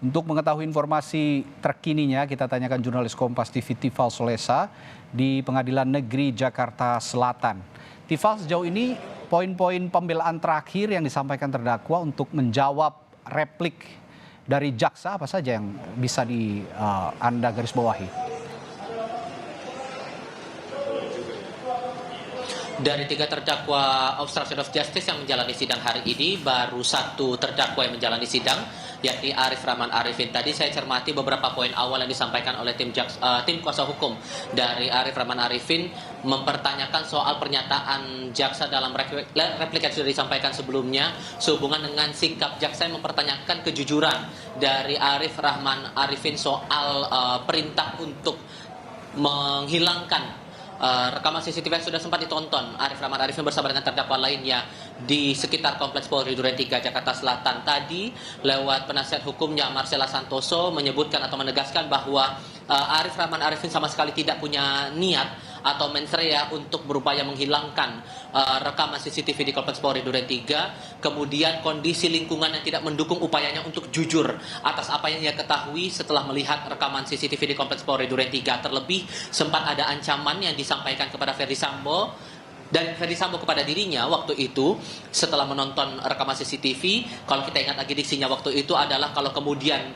Untuk mengetahui informasi terkininya, kita tanyakan jurnalis Kompas TV Tifal Solesa di Pengadilan Negeri Jakarta Selatan. Tifal, sejauh ini poin-poin pembelaan terakhir yang disampaikan terdakwa untuk menjawab replik dari jaksa apa saja yang bisa Anda garis bawahi? Dari 3 terdakwa obstruction of justice yang menjalani sidang hari ini, baru 1 terdakwa yang menjalani sidang, yakni Arif Rahman Arifin. Tadi saya cermati beberapa poin awal yang disampaikan oleh tim kuasa hukum dari Arif Rahman Arifin, mempertanyakan soal pernyataan jaksa dalam replik yang sudah disampaikan sebelumnya, sehubungan dengan sikap jaksa yang mempertanyakan kejujuran dari Arif Rahman Arifin soal perintah untuk menghilangkan rekaman CCTV yang sudah sempat ditonton Arif Rahman Arifin bersama dengan terdakwa lainnya di sekitar Kompleks Polri Duren 3 Jakarta Selatan. Tadi lewat penasihat hukumnya Marcella Santoso menyebutkan atau menegaskan bahwa Arif Rahman Arifin sama sekali tidak punya niat atau mens rea untuk berupaya menghilangkan rekaman CCTV di Kompleks Polri Duren 3. Kemudian kondisi lingkungan yang tidak mendukung upayanya untuk jujur atas apa yang ia ketahui setelah melihat rekaman CCTV di Kompleks Polri Duren 3. Terlebih sempat ada ancaman yang disampaikan kepada Ferdy Sambo dan Ferdy Sambo kepada dirinya waktu itu setelah menonton rekaman CCTV. Kalau kita ingat lagi diksinya waktu itu adalah kalau kemudian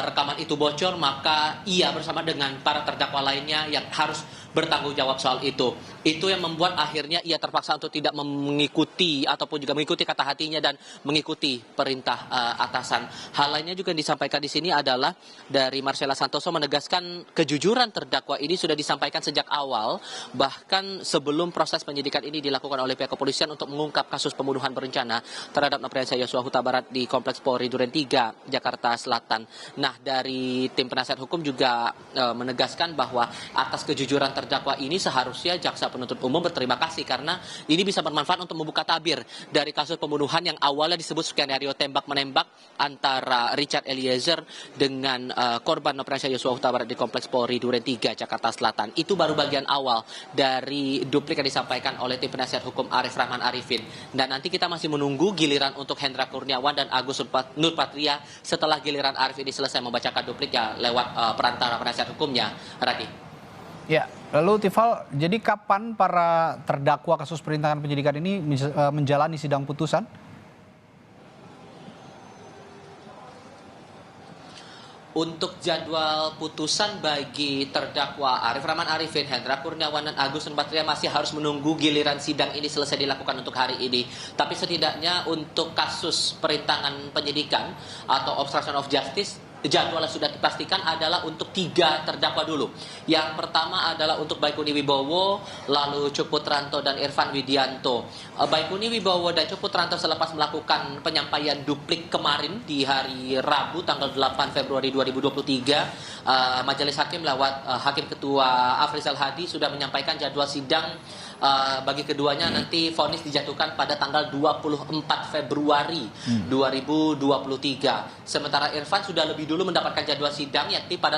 rekaman itu bocor, maka ia bersama dengan para terdakwa lainnya yang harus bertanggung jawab soal itu. Itu yang membuat akhirnya ia terpaksa untuk tidak mengikuti ataupun juga mengikuti kata hatinya dan mengikuti perintah atasan. Hal lainnya juga yang disampaikan di sini adalah dari Marcella Santoso menegaskan kejujuran terdakwa ini sudah disampaikan sejak awal, bahkan sebelum proses penyidikan ini dilakukan oleh pihak kepolisian untuk mengungkap kasus pembunuhan berencana terhadap Nofriansah Yosua Huta Barat di Kompleks Polri Duren 3 Jakarta Selatan. Nah, dari tim penasihat hukum juga menegaskan bahwa atas kejujuran terdakwa ini seharusnya jaksa penuntut umum berterima kasih karena ini bisa bermanfaat untuk membuka tabir dari kasus pembunuhan yang awalnya disebut skenario tembak-menembak antara Richard Eliezer dengan korban Nofriansah Yosua Huta Barat di Kompleks Polri Duren 3 Jakarta Selatan. Itu baru bagian awal dari duplik yang disampaikan oleh tim penasihat hukum Arif Rahman Arifin. Dan nanti kita masih menunggu giliran untuk Hendra Kurniawan dan Agus Nurpatria setelah giliran Arif ini selesai membacakan duplik ya lewat perantara penasihat hukumnya. Radi. Ya, lalu Tifal, jadi kapan para terdakwa kasus perintangan penyidikan ini menjalani sidang putusan? Untuk jadwal putusan bagi terdakwa Arif Rahman Arifin, Hendra Kurniawan, dan Agus Nurpatria masih harus menunggu giliran sidang ini selesai dilakukan untuk hari ini. Tapi setidaknya untuk kasus perintangan penyidikan atau obstruction of justice, jadwal yang sudah dipastikan adalah untuk 3 terdakwa dulu. Yang pertama adalah untuk Baikuni Wibowo, lalu Cuk Putranto dan Irfan Widianto. Baikuni Wibowo dan Cuk Putranto selepas melakukan penyampaian duplik kemarin di hari Rabu tanggal 8 Februari 2023, Majelis Hakim lewat Hakim Ketua Afrizal Hadi sudah menyampaikan jadwal sidang bagi keduanya nanti vonis dijatuhkan pada tanggal 24 Februari 2023. Sementara Irfan sudah lebih dulu mendapatkan jadwal sidang yakni pada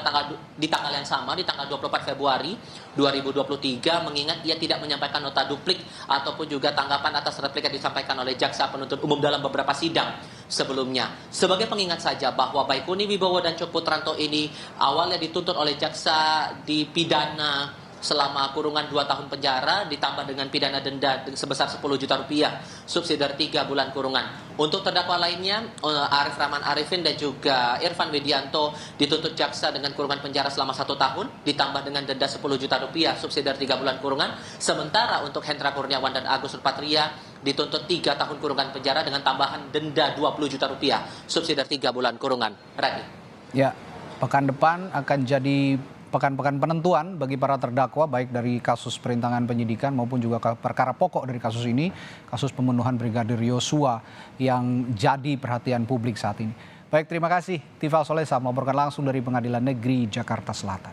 di tanggal yang sama, di tanggal 24 Februari 2023, mengingat ia tidak menyampaikan nota duplik ataupun juga tanggapan atas replik yang disampaikan oleh jaksa penuntut umum dalam beberapa sidang sebelumnya. Sebagai pengingat saja bahwa Baikuni Wibowo dan Cuk Putranto ini awalnya dituntut oleh jaksa dipidana selama kurungan 2 tahun penjara ditambah dengan pidana denda sebesar 10 juta rupiah subsidiar 3 bulan kurungan. Untuk terdakwa lainnya Arif Rahman Arifin dan juga Irfan Widianto dituntut jaksa dengan kurungan penjara selama 1 tahun ditambah dengan denda 10 juta rupiah subsidiar 3 bulan kurungan. Sementara untuk Hendra Kurniawan dan Agus Nurpatria dituntut 3 tahun kurungan penjara dengan tambahan denda 20 juta rupiah subsidiar 3 bulan kurungan. Radi. Ya, pekan depan akan jadi pekan-pekan penentuan bagi para terdakwa baik dari kasus perintangan penyidikan maupun juga perkara pokok dari kasus ini, kasus pembunuhan Brigadir Yosua yang jadi perhatian publik saat ini. Baik, terima kasih Tifal Solesa melaporkan langsung dari Pengadilan Negeri Jakarta Selatan.